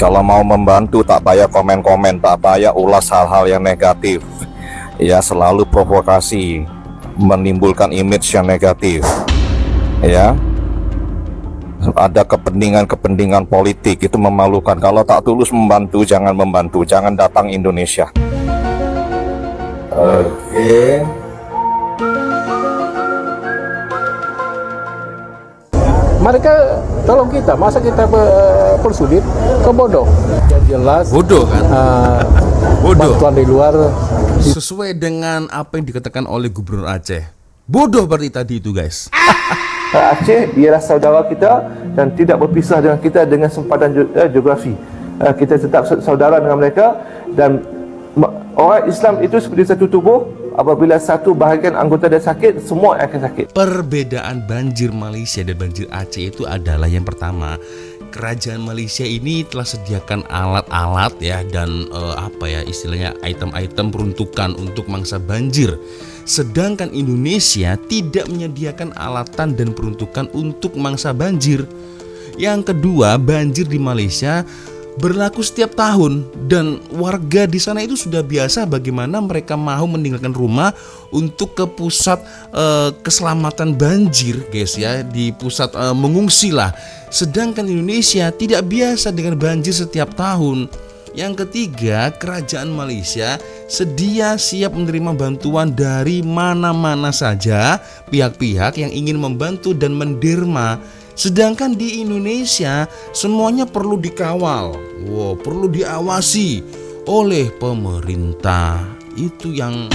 Kalau mau membantu tak payah komen-komen, tak payah ulas hal-hal yang negatif. Ya, selalu provokasi, menimbulkan image yang negatif. Ya, ada kepentingan politik, itu memalukan. Kalau tak tulus membantu, jangan datang Indonesia. Oke. Mereka tolong kita, masa kita persulit ke bodoh. Yang jelas bodoh kan? Bodoh. Bantuan di luar Sesuai dengan apa yang dikatakan oleh Gubernur Aceh. Bodoh berarti tadi itu, guys. Aceh ialah saudara kita dan tidak berpisah dengan kita dengan sempadan geografi. Kita tetap saudara dengan mereka, dan orang Islam itu seperti satu tubuh. Apabila satu bahagian anggota dia sakit, semua akan sakit. Perbedaan banjir Malaysia dan banjir Aceh itu adalah yang pertama, kerajaan Malaysia ini telah sediakan alat-alat ya dan istilahnya item-item peruntukan untuk mangsa banjir. Sedangkan Indonesia tidak menyediakan alatan dan peruntukan untuk mangsa banjir. Yang kedua, banjir di Malaysia berlaku setiap tahun dan warga di sana itu sudah biasa bagaimana mereka mau meninggalkan rumah untuk ke pusat keselamatan banjir, guys ya, di pusat mengungsi lah. Sedangkan Indonesia tidak biasa dengan banjir setiap tahun. Yang ketiga, kerajaan Malaysia sedia siap menerima bantuan dari mana-mana saja pihak-pihak yang ingin membantu dan menderma. Sedangkan di Indonesia semuanya perlu dikawal, perlu diawasi oleh pemerintah. Itu yang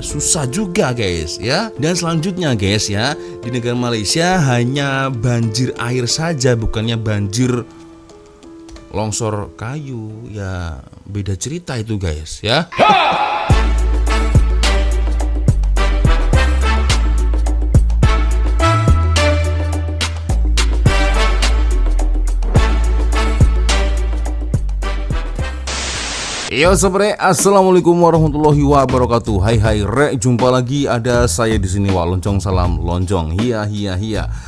susah juga, guys ya. Dan selanjutnya, guys ya, di negara Malaysia hanya banjir air saja, bukannya banjir longsor kayu. Ya beda cerita itu, guys ya. Yo sobre, assalamualaikum warahmatullahi wabarakatuh. Hai rek, jumpa lagi ada saya di sini Wak Loncong, salam lonjong. Hiya.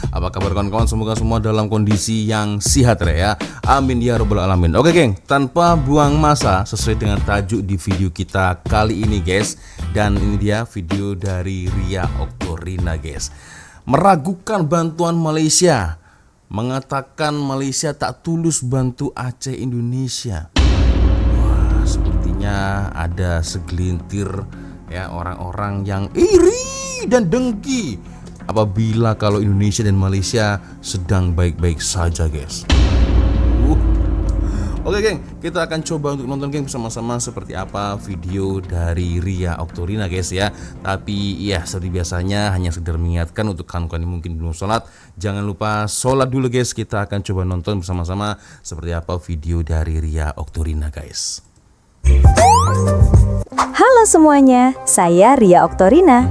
Apa kabar kawan-kawan? Semoga semua dalam kondisi yang sehat rek ya. Amin ya robbal alamin. Oke geng, tanpa buang masa, sesuai dengan tajuk di video kita kali ini guys. Dan ini dia video dari Ria Oktorina guys. Meragukan bantuan Malaysia, mengatakan Malaysia tak tulus bantu Aceh Indonesia. Sepertinya ada segelintir ya orang-orang yang iri dan dengki apabila kalau Indonesia dan Malaysia sedang baik-baik saja, guys. Oke geng, kita akan coba untuk nonton geng bersama-sama seperti apa video dari Ria Oktorina guys ya. Tapi ya seperti biasanya hanya sekedar mengingatkan untuk kawan-kawan yang mungkin belum sholat, jangan lupa sholat dulu guys. Kita akan coba nonton bersama-sama seperti apa video dari Ria Oktorina guys. Halo semuanya, saya Ria Oktorina.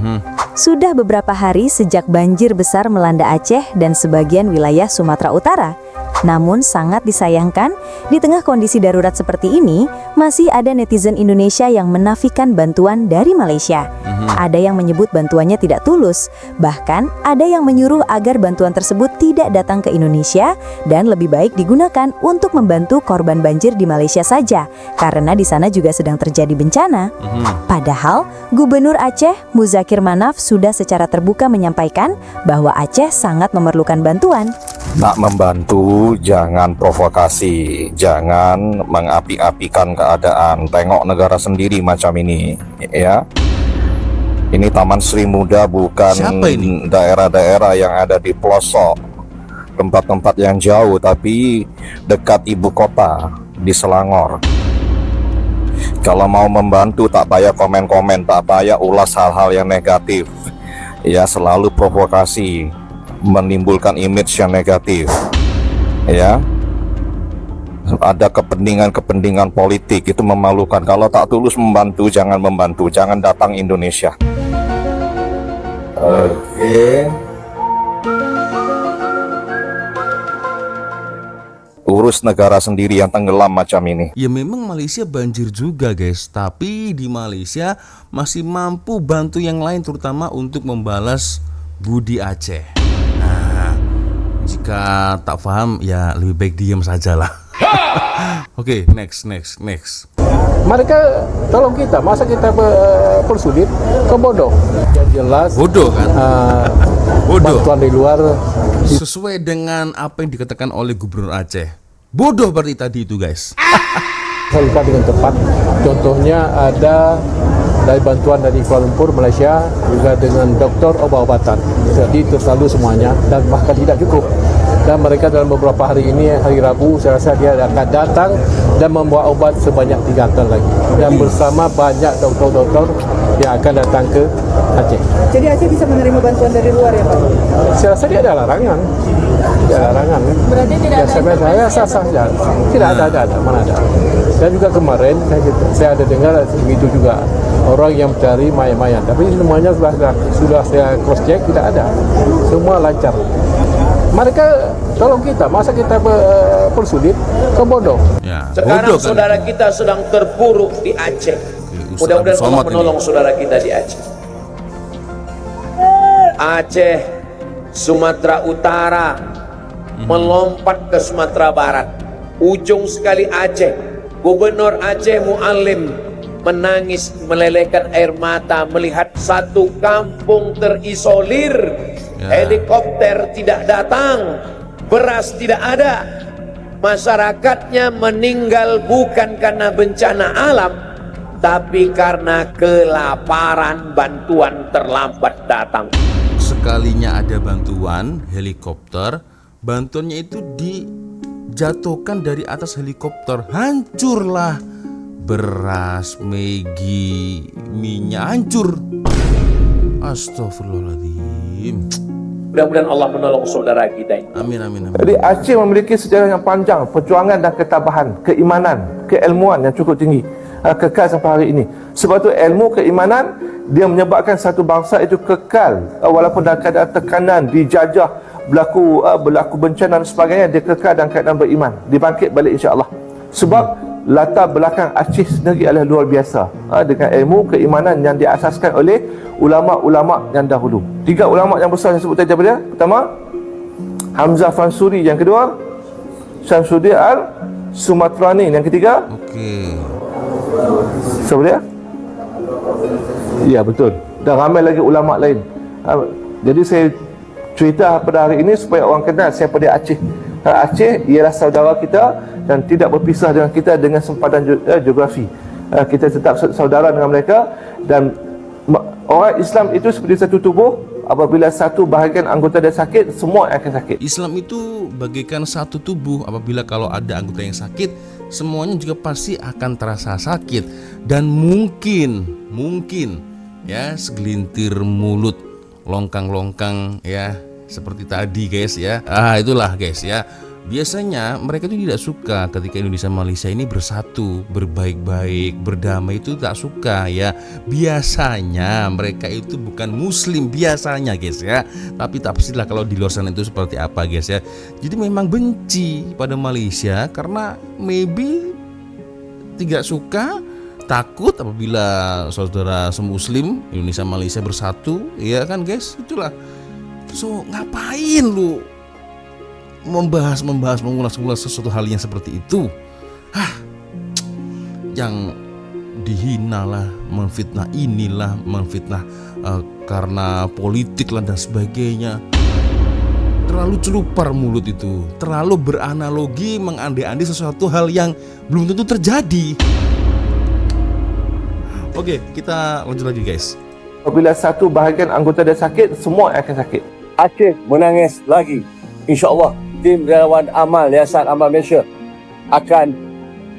Sudah beberapa hari sejak banjir besar melanda Aceh dan sebagian wilayah Sumatera Utara. Namun sangat disayangkan, di tengah kondisi darurat seperti ini, masih ada netizen Indonesia yang menafikan bantuan dari Malaysia. Ada yang menyebut bantuannya tidak tulus, bahkan ada yang menyuruh agar bantuan tersebut tidak datang ke Indonesia dan lebih baik digunakan untuk membantu korban banjir di Malaysia saja, karena di sana juga sedang terjadi bencana. Padahal, Gubernur Aceh Muzakir Manaf sudah secara terbuka menyampaikan bahwa Aceh sangat memerlukan bantuan. Tak membantu, jangan provokasi, jangan mengapi-apikan keadaan. Tengok negara sendiri macam ini, ya. Ini Taman Sri Muda, bukan daerah-daerah yang ada di pelosok, tempat-tempat yang jauh, tapi dekat ibu kota di Selangor. Kalau mau membantu, tak payah komen-komen, tak payah ulas hal-hal yang negatif. Ya, selalu provokasi, menimbulkan image yang negatif. Ya, ada kepentingan politik, itu memalukan. Kalau tak tulus membantu, jangan datang Indonesia. Oke. Urus negara sendiri yang tenggelam macam ini. Ya memang Malaysia banjir juga guys, tapi di Malaysia masih mampu bantu yang lain, terutama untuk membalas budi Aceh. Jika tak paham ya lebih baik diam sajalah. Oke, next. Mereka tolong kita, masa kita persulit ke bodoh. Yang jelas Bodoh kan? Bodoh. bantuan di luar Sesuai dengan apa yang dikatakan oleh Gubernur Aceh. Bodoh berarti tadi itu, guys. salurkan dengan tepat. Contohnya ada dari bantuan dari Kuala Lumpur, Malaysia, juga dengan doktor obat-obatan. Jadi terlalu semuanya dan bahkan tidak cukup. Dan mereka dalam beberapa hari ini, hari Rabu, saya rasa dia akan datang dan membawa obat sebanyak 3 ton lagi. Dan bersama banyak doktor-doktor yang akan datang ke Aceh. Jadi Aceh bisa menerima bantuan dari luar ya Pak? Saya rasa dia ada larangan. Ada larangan. Berarti tidak ada saya sah-sah saja. Tidak ada, mana ada. Dan juga kemarin saya ada dengar begitu juga orang yang mencari mayat-mayat. Tapi semuanya sudah saya cross check, tidak ada. Semua lancar. Mereka tolong kita, masa kita persulit ke bodoh. Ya, Sekarang bodoh kan? saudara kita sedang terpuruk di Aceh. Ustaz Mudah-mudahan Allah Somad ini. menolong saudara kita di Aceh. Aceh, Sumatera Utara, melompat ke Sumatera Barat. Ujung sekali Aceh. Gubernur Aceh Muallim menangis melelehkan air mata melihat satu kampung terisolir. Helikopter tidak datang, beras tidak ada, masyarakatnya meninggal bukan karena bencana alam, tapi karena kelaparan, bantuan terlambat datang. Sekalinya ada bantuan helikopter, bantuannya itu dijatuhkan dari atas helikopter, hancurlah beras, Maggi, minyak, hancur. Astagfirullahaladzim. Mudah-mudahan Allah menolong saudara kita ini. Amin. Jadi Aceh memiliki sejarah yang panjang, perjuangan dan ketabahan, keimanan, keilmuan yang cukup tinggi, kekal sampai hari ini. Sebab tu ilmu, keimanan, dia menyebabkan satu bangsa itu kekal walaupun dalam keadaan tekanan, dijajah, berlaku bencana dan sebagainya, dia kekal dalam keadaan beriman, dibangkit balik insya-Allah. Sebab latar belakang Aceh sendiri adalah luar biasa, dengan ilmu, keimanan yang diasaskan oleh ulama-ulama yang dahulu. 3 ulama yang besar saya sebut tadi daripada pertama Hamzah Fansuri, yang kedua Syamsuddin Al-Sumatrani, yang ketiga Oke. siapa dia? Ya, betul. Dan ramai lagi ulama lain. Jadi saya cerita pada hari ini supaya orang kenal siapa dia Aceh. Aceh ialah saudara kita dan tidak berpisah dengan kita dengan sempadan geografi. Kita tetap saudara dengan mereka, dan orang Islam itu seperti satu tubuh. Apabila satu bahagian anggota dia sakit, semua akan sakit. Islam itu bagaikan satu tubuh. Apabila kalau ada anggota yang sakit, semuanya juga pasti akan terasa sakit. Dan mungkin ya segelintir mulut longkang-longkang ya seperti tadi guys ya. Itulah guys ya. Biasanya mereka itu tidak suka ketika Indonesia Malaysia ini bersatu, berbaik-baik, berdamai, itu tak suka ya. Biasanya mereka itu bukan muslim biasanya guys ya. Tapi tak pastilah kalau di luar sana itu seperti apa guys ya. Jadi memang benci pada Malaysia karena maybe tidak suka, takut apabila saudara semuslim Indonesia Malaysia bersatu, ya kan guys? Itulah. So ngapain lu membahas mengulas sesuatu hal yang seperti itu? Yang dihina lah, menfitnah inilah, menfitnah karena politik lah dan sebagainya. Terlalu celupar mulut itu, terlalu beranalogi, mengandai-andai sesuatu hal yang belum tentu terjadi. Oke, kita lanjut lagi guys. Apabila satu bahagian anggota dia sakit, semua akan sakit. Aceh menangis lagi. InsyaAllah tim relawan amal Yayasan Amal Malaysia akan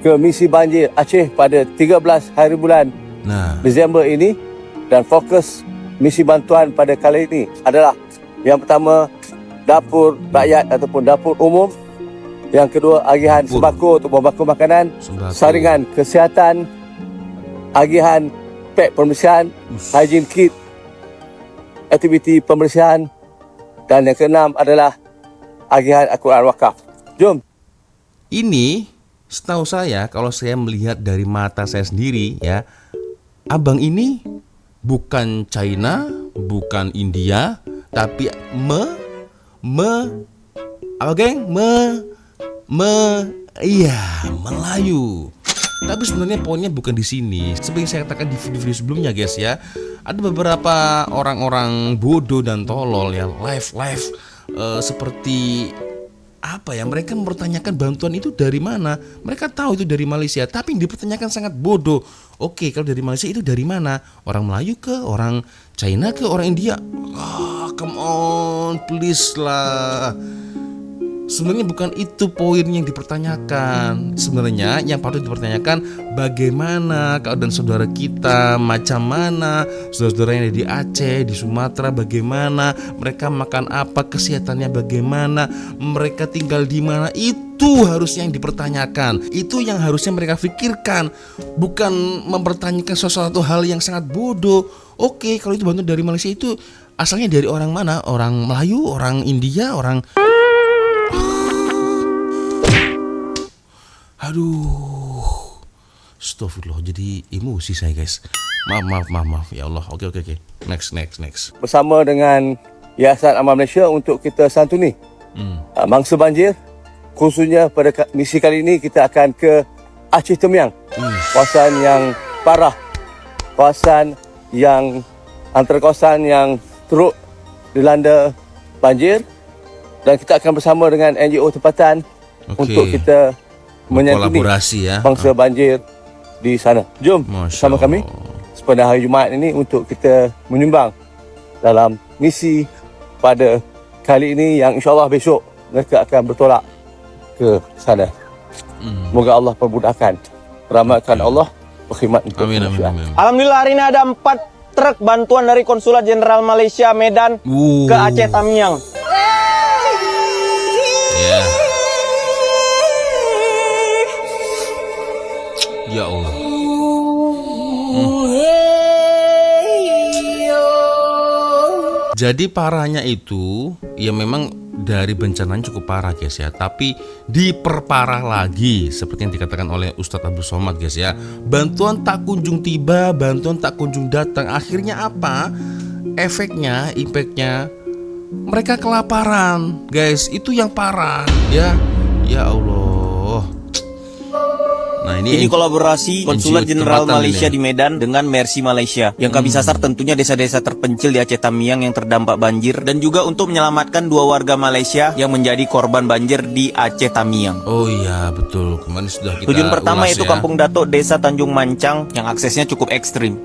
ke misi banjir Aceh pada 13 hari bulan Disember ini, dan fokus misi bantuan pada kali ini adalah yang pertama dapur rakyat ataupun dapur umum, yang kedua agihan sembako untuk membakar makanan, saringan kesihatan, agihan pek pembersihan, hygiene kit, aktiviti pembersihan, dan yang keenam adalah agihan Al-Quran wakaf. Jom. Ini setahu saya, kalau saya melihat dari mata saya sendiri ya, abang ini bukan China, bukan India, tapi apa geng? Iya, Melayu. Tapi sebenarnya poinnya bukan di sini. Seperti yang saya katakan di video-video sebelumnya guys ya, ada beberapa orang-orang bodoh dan tolol ya live seperti apa ya, mereka mempertanyakan bantuan itu dari mana. Mereka tahu itu dari Malaysia, tapi yang dipertanyakan sangat bodoh. Oke, kalau dari Malaysia itu dari mana? Orang Melayu ke, orang China ke, orang India? Come on, please lah. Sebenarnya bukan itu poin yang dipertanyakan. Sebenarnya yang patut dipertanyakan bagaimana keadaan saudara kita, macam mana saudara-saudara yang ada di Aceh, di Sumatera, bagaimana mereka makan apa, kesehatannya bagaimana, mereka tinggal di mana. Itu harusnya yang dipertanyakan. Itu yang harusnya mereka pikirkan, bukan mempertanyakan sesuatu hal yang sangat bodoh. Oke, kalau itu bantuan dari Malaysia, itu asalnya dari orang mana? Orang Melayu, orang India, orang... Aduh, astagfirullah, jadi emosi saya guys. Maaf ya Allah. Oke. Next. Bersama dengan Yayasan Amal Malaysia untuk kita santuni mangsa banjir. Khususnya pada misi kali ini kita akan ke Aceh Temiang, kawasan yang parah, kawasan yang antara kawasan yang teruk dilanda banjir, dan kita akan bersama dengan NGO tempatan untuk kita menyantuni kolaborasi ya bangsa banjir di sana. Jom bersama kami sepanjang hari Jumaat ini untuk kita menyumbang dalam misi pada kali ini yang insyaAllah besok mereka akan bertolak ke sana. Moga Allah permudahkan, rahmatkan Allah, berkhidmat untuk manusia. Alhamdulillah hari ini ada 4 truk bantuan dari Konsulat Jenderal Malaysia Medan ke Aceh Tamiang. Ya Allah. Jadi parahnya itu ya memang dari bencananya cukup parah guys ya, tapi diperparah lagi seperti yang dikatakan oleh Ustadz Abdul Somad guys ya. Bantuan tak kunjung tiba, bantuan tak kunjung datang. Akhirnya apa? Efeknya, impactnya mereka kelaparan guys. Itu yang parah ya. Ya Allah. Nah, ini kolaborasi Konsulat Jenderal Malaysia di Medan dengan Mercy Malaysia. Yang kami sasar tentunya desa-desa terpencil di Aceh Tamiang yang terdampak banjir, dan juga untuk menyelamatkan 2 warga Malaysia yang menjadi korban banjir di Aceh Tamiang. Oh iya betul, kemarin sudah kita Tujuan pertama ulas, itu ya. Kampung Datuk, Desa Tanjung Mancang yang aksesnya cukup ekstrim.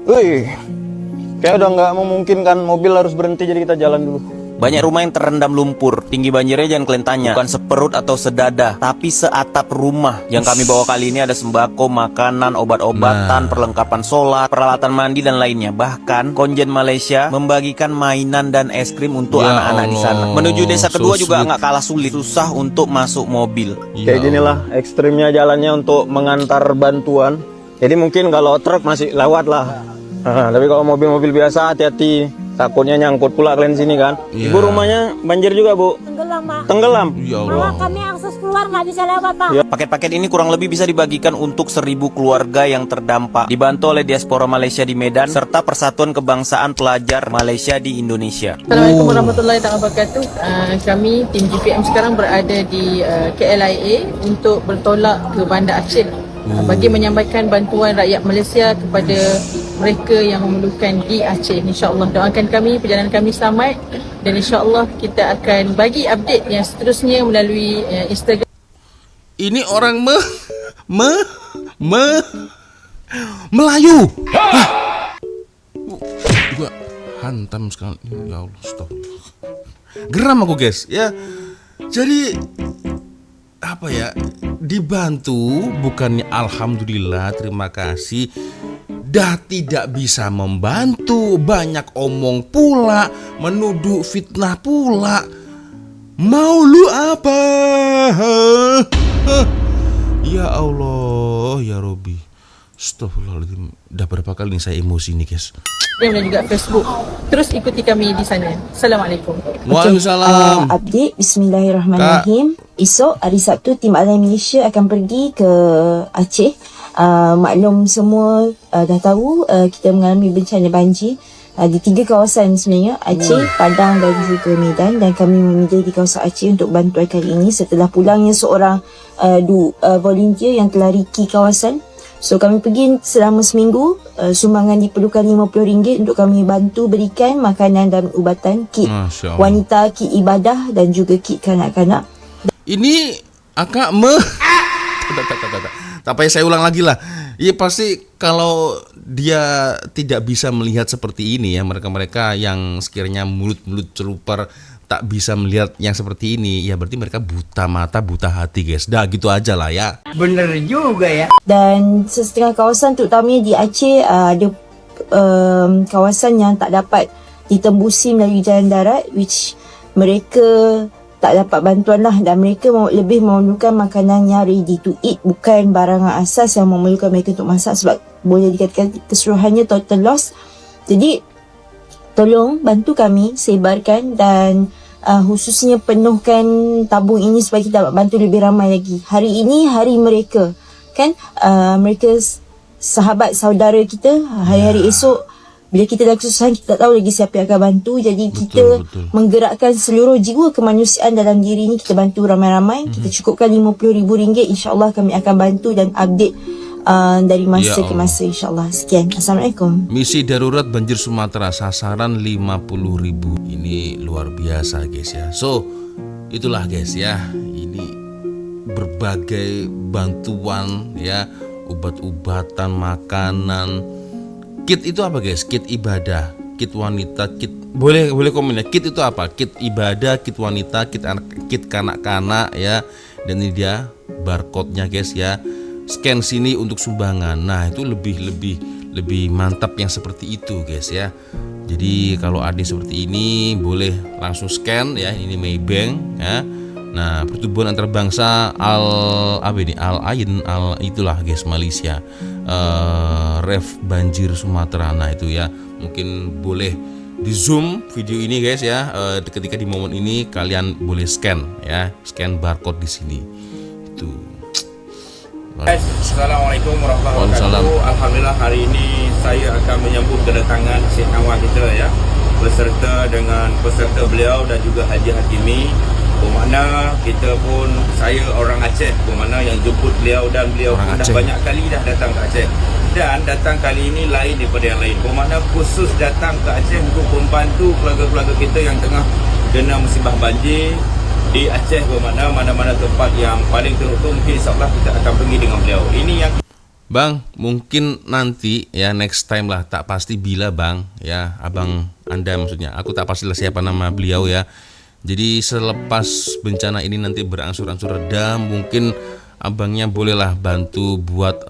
Kayak udah nggak memungkinkan mobil harus berhenti, jadi kita jalan dulu. Banyak rumah yang terendam lumpur. Tinggi banjirnya jangan kalian tanya, bukan seperut atau sedada, tapi seatap rumah. Yang kami bawa kali ini ada sembako, makanan, obat-obatan, perlengkapan solar, peralatan mandi, dan lainnya. Bahkan Konjen Malaysia membagikan mainan dan es krim untuk anak-anak di sana. Menuju desa kedua juga nggak kalah sulit, susah untuk masuk mobil. Kayak ginilah ekstrimnya jalannya untuk mengantar bantuan. Jadi mungkin kalau truk masih lewat lah. Tapi kalau mobil-mobil biasa hati-hati, takutnya nyangkut pula kalian sini kan. Ibu rumahnya banjir juga Bu? Tenggelam Pak. Tenggelam? Ya Allah. Kami akses keluar nggak bisa lewat Pak. Paket-paket ini kurang lebih bisa dibagikan untuk 1.000 keluarga yang terdampak, dibantu oleh diaspora Malaysia di Medan serta Persatuan Kebangsaan Pelajar Malaysia di Indonesia. Assalamualaikum warahmatullahi wabarakatuh. Kami tim GPM sekarang berada di KLIA untuk bertolak ke Bandar Aceh bagi menyampaikan bantuan rakyat Malaysia kepada mereka yang memerlukan di Aceh. InsyaAllah doakan kami, perjalanan kami selamat, dan insyaAllah kita akan bagi update yang seterusnya melalui Instagram. Ini orang Melayu. Gua hantam sekali. Ya Allah, astagfirullah. Geram aku guys ya. Jadi apa ya, dibantu bukannya alhamdulillah terima kasih, dah tidak bisa membantu, banyak omong pula, menuduh fitnah pula. Mau lu apa? Ya Allah ya Robbi, astagfirullahaladzim. Udah berapa kali nih saya emosi nih guys. Dan juga Facebook. Terus ikuti kami di sana. Assalamualaikum. Waalaikumsalam. Update, bismillahirrahmanirrahim. Esok hari Sabtu tim Alam Malaysia akan pergi ke Aceh. Maklum semua dah tahu kita mengalami bencana banjir di 3 kawasan sebenarnya, Aceh, Padang dan juga Medan, dan kami memilih di kawasan Aceh untuk bantuan kali ini setelah pulangnya seorang volunteer yang telah riki kawasan. So kami pergi selama seminggu, sumbangan diperlukan RM50 untuk kami bantu berikan makanan dan ubatan, kit wanita, kit ibadah dan juga kit kanak-kanak. Ini akak tak payah saya ulang lagi lah. Iya pasti kalau dia tidak bisa melihat seperti ini ya, mereka-mereka yang sekiranya mulut-mulut celupar tak bisa melihat yang seperti ini, ya berarti mereka buta mata, buta hati guys. Dah gitu aja lah ya. Bener juga ya. Dan setengah kawasan terutamanya di Aceh ada kawasan yang tak dapat ditembusi melalui jalan darat, which mereka tak dapat bantuan lah, dan mereka lebih memerlukan makanan yang ready to eat, bukan barangan asas yang memerlukan mereka untuk masak, sebab boleh dikatakan keseluruhannya total loss. Jadi tolong bantu kami sebarkan dan khususnya penuhkan tabung ini supaya kita dapat bantu lebih ramai lagi. Hari ini hari mereka kan, mereka sahabat saudara kita. Hari-hari esok bila kita dah kesusahan, kita tak tahu lagi siapa yang akan bantu. Jadi kita menggerakkan seluruh jiwa kemanusiaan dalam diri ini. Kita bantu ramai-ramai. Kita cukupkan RM50,000. InsyaAllah kami akan bantu dan update dari masa ke masa, insyaAllah. Sekian. Assalamualaikum. Misi darurat banjir Sumatera, sasaran 50.000. Ini luar biasa guys ya. So itulah guys ya, ini berbagai bantuan ya, obat-obatan, makanan. Kit itu apa guys? Kit ibadah, kit wanita, kit boleh komen ya. Kit itu apa? Kit ibadah, kit wanita, kit kanak-kanak ya. Dan ini dia barcode-nya guys ya. Scan sini untuk sumbangan. Nah, itu lebih mantap yang seperti itu guys ya. Jadi kalau ada seperti ini boleh langsung scan ya. Ini Maybank ya. Nah, pertubuhan antarabangsa Al-Ain itulah guys, Malaysia. Ref banjir Sumatera. Nah itu ya, mungkin boleh di zoom video ini guys ya. Ketika di momen ini kalian boleh scan ya, scan barcode di sini itu. Assalamualaikum warahmatullahi wabarakatuh. Alhamdulillah hari ini saya akan menyambut kedatangan Syekh Nawar kita ya, beserta dengan peserta beliau dan juga Haji Hakimi. Bermakna kita pun, saya orang Aceh, bermakna yang jemput beliau, dan beliau pun dah banyak kali dah datang ke Aceh, dan datang kali ini lain daripada yang lain. Bermakna khusus datang ke Aceh untuk membantu keluarga-keluarga kita yang tengah kena musibah banjir di Aceh. Bermakna mana-mana tempat yang paling teruk, mungkin insyaAllah kita akan pergi dengan beliau. Ini yang Bang, mungkin nanti ya, next time lah, tak pasti bila Bang ya, abang Anda maksudnya, aku tak pastilah siapa nama beliau ya. Jadi selepas bencana ini nanti berangsur-angsur reda, mungkin abangnya bolehlah bantu buat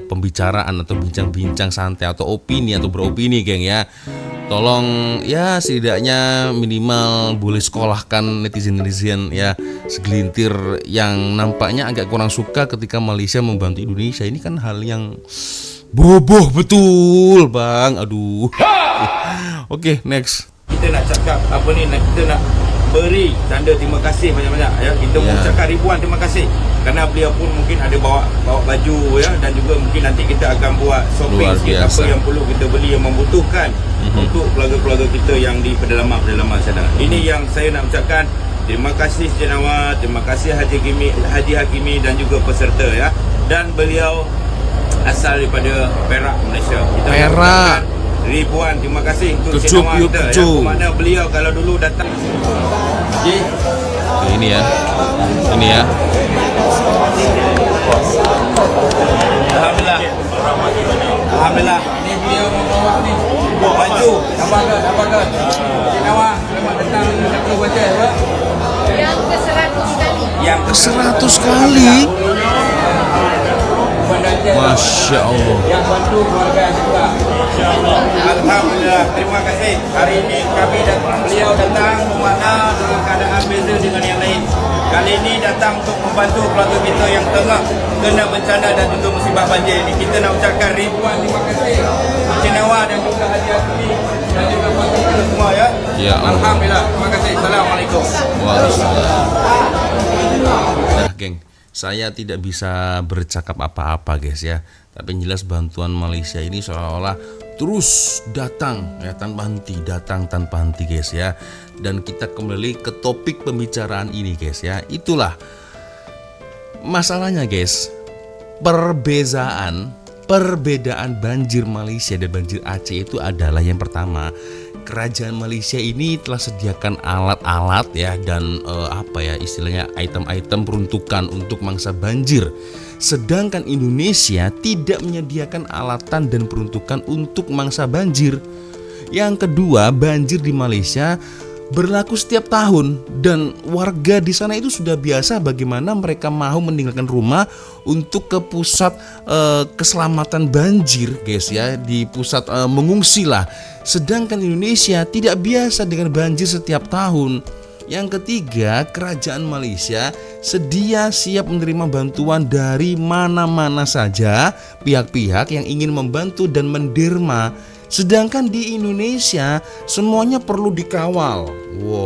pembicaraan atau bincang-bincang santai atau opini atau beropini geng ya. Tolong ya setidaknya minimal boleh sekolahkan netizen-netizen ya, segelintir yang nampaknya agak kurang suka ketika Malaysia membantu Indonesia. Ini kan hal yang boboh betul Bang, aduh. Oke, next. kita nak cakap kita nak beri tanda terima kasih banyak-banyak ya. Kita mengucapkan ribuan terima kasih kerana beliau pun mungkin ada bawa baju ya, dan juga mungkin nanti kita akan buat shopping sikit apa yang perlu kita beli yang membutuhkan untuk keluarga-keluarga kita yang di pedalaman sana. Ini yang saya nak ucapkan. Terima kasih Cik Nawar, terima kasih Haji Hakimi dan juga peserta ya. Dan beliau asal daripada Perak, Malaysia. Kita Perak. Ribuan terima kasih untuk Cik Nawar kita ya. Mana beliau kalau dulu datang. Ini ya. Alhamdulillah. Ini beliau membawa ni baju. Apa-apa. Cik Nawar, selamat datang ke Aceh ya. Yang ke-100 kali. Yang ke-100 kali. Masya Allah. Yang bantu keluarga kita. Alhamdulillah. Terima kasih. Hari ini kami dan beliau datang bermakna dalam keadaan beza dengan yang lain. Kali ini datang untuk membantu keluarga kita yang tengah kena bencana dan juga musibah banjir ini. Kita nak ucapkan ribuan terima kasih Cik Nawar dan juga Haji Hakimi dan juga kita semua ya. Ya Allah. Alhamdulillah. Terima kasih. Assalamualaikum. Waalaikumsalam. Nah, geng. Saya tidak bisa bercakap apa-apa guys ya. Tapi yang jelas bantuan Malaysia ini seolah-olah terus datang ya tanpa henti, datang tanpa henti guys ya. Dan kita kembali ke topik pembicaraan ini guys ya. Itulah masalahnya guys. Perbedaan banjir Malaysia dan banjir Aceh itu adalah yang pertama, kerajaan Malaysia ini telah sediakan alat-alat ya dan istilahnya item-item peruntukan untuk mangsa banjir. Sedangkan Indonesia tidak menyediakan alatan dan peruntukan untuk mangsa banjir. Yang kedua, banjir di Malaysia berlaku setiap tahun dan warga di sana itu sudah biasa bagaimana mereka mau meninggalkan rumah untuk ke pusat keselamatan banjir guys ya, di pusat mengungsi lah. Sedangkan Indonesia tidak biasa dengan banjir setiap tahun. Yang ketiga, kerajaan Malaysia sedia siap menerima bantuan dari mana-mana saja pihak-pihak yang ingin membantu dan menderma. Sedangkan di Indonesia semuanya perlu dikawal,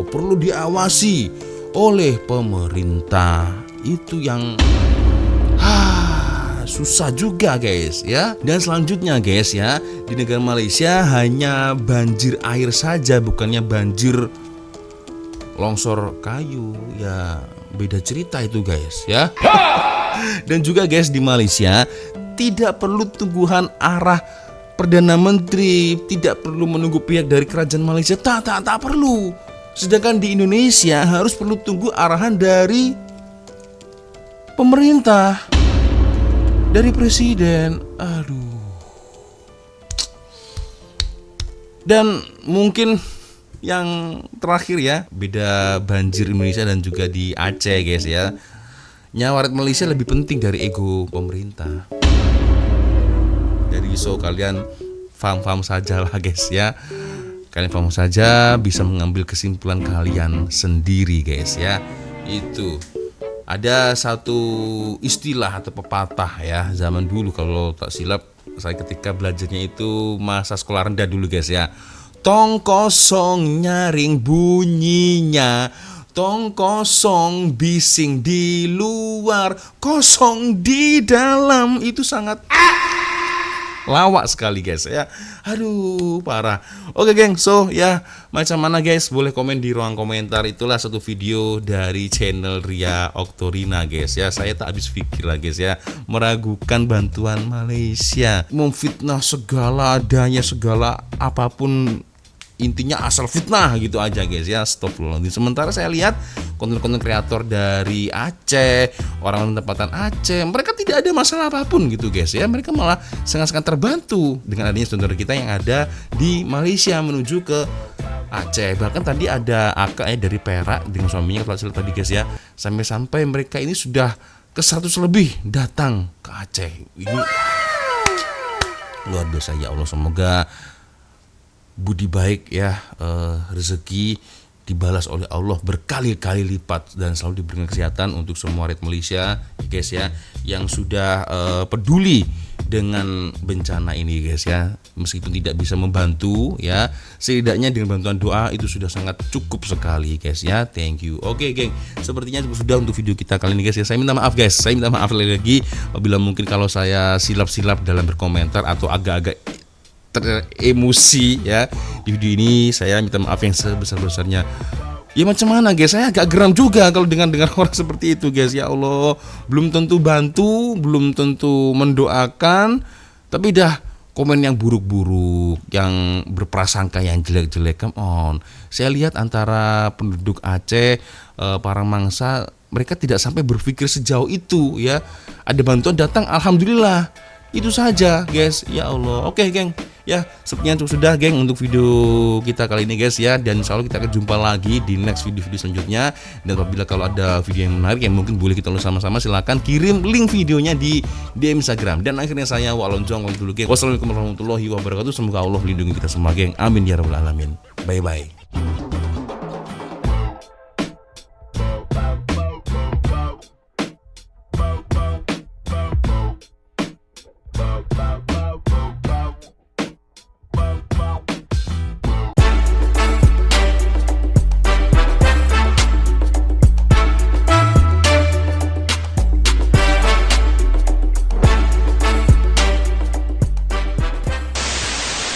perlu diawasi oleh pemerintah. Itu yang susah juga guys ya. Dan selanjutnya guys ya, di negara Malaysia hanya banjir air saja, bukannya banjir longsor kayu ya, beda cerita itu guys ya. Dan juga guys, di Malaysia tidak perlu tungguhan arah Perdana Menteri, tidak perlu menunggu pihak dari kerajaan Malaysia, tak perlu. Sedangkan di Indonesia harus perlu tunggu arahan dari pemerintah, dari presiden. Aduh. Dan mungkin yang terakhir ya, beda banjir Indonesia dan juga di Aceh guys ya. Nyawa rakyat Malaysia lebih penting dari ego pemerintah. Jadi so kalian paham saja lah guys ya. Kalian paham saja, bisa mengambil kesimpulan kalian sendiri guys ya. Itu ada satu istilah atau pepatah ya, zaman dulu kalau tak silap saya ketika belajarnya itu masa sekolah rendah dulu guys ya. Tong kosong nyaring bunyinya, tong kosong bising di luar, kosong di dalam. Itu sangat lawak sekali guys ya. Aduh parah. Oke geng, so ya macam mana guys, boleh komen di ruang komentar. Itulah satu video dari channel Ria Oktorina guys ya. Saya tak habis pikir lah guys ya, meragukan bantuan Malaysia, memfitnah segala adanya, segala apapun, intinya asal fitnah gitu aja guys ya. Stop loh. Sementara saya lihat konten-konten kreator dari Aceh, orang tempatan Aceh, mereka tidak ada masalah apapun gitu guys ya. Mereka malah sangat-sangat terbantu dengan adanya saudara kita yang ada di Malaysia menuju ke Aceh. Bahkan tadi ada akak dari Perak dengan suaminya tadi guys ya. Sampai-sampai mereka ini sudah ke 100 lebih datang ke Aceh. Ini luar biasa ya Allah. Semoga budi baik ya, rezeki dibalas oleh Allah berkali-kali lipat dan selalu diberikan kesehatan untuk semua rakyat Malaysia guys ya, yang sudah peduli dengan bencana ini guys ya. Meskipun tidak bisa membantu ya, setidaknya dengan bantuan doa itu sudah sangat cukup sekali guys ya. Thank you. Oke geng, sepertinya sudah untuk video kita kali ini guys ya. Saya minta maaf guys, saya minta maaf lagi apabila mungkin kalau saya silap-silap dalam berkomentar atau agak-agak teremosi ya di video ini. Saya minta maaf yang sebesar-besarnya. Ya macam mana guys, saya agak geram juga kalau dengan orang seperti itu guys. Ya Allah, belum tentu bantu, belum tentu mendoakan, tapi dah komen yang buruk-buruk, yang berprasangka yang jelek-jelek. Come on. Saya lihat antara penduduk Aceh, para mangsa, mereka tidak sampai berpikir sejauh itu ya. Ada bantuan datang, alhamdulillah. Itu saja guys. Ya Allah. Oke geng. Ya, sepertinya sudah geng untuk video kita kali ini guys ya. Dan insya Allah kita akan jumpa lagi di next video-video selanjutnya. Dan apabila kalau ada video yang menarik yang mungkin boleh kita ulas sama-sama, silahkan kirim link videonya di DM Instagram. Dan akhirnya saya Walonjong dulu geng. Wassalamualaikum warahmatullahi wabarakatuh. Semoga Allah melindungi kita semua geng. Amin ya rabbal alamin. Bye bye.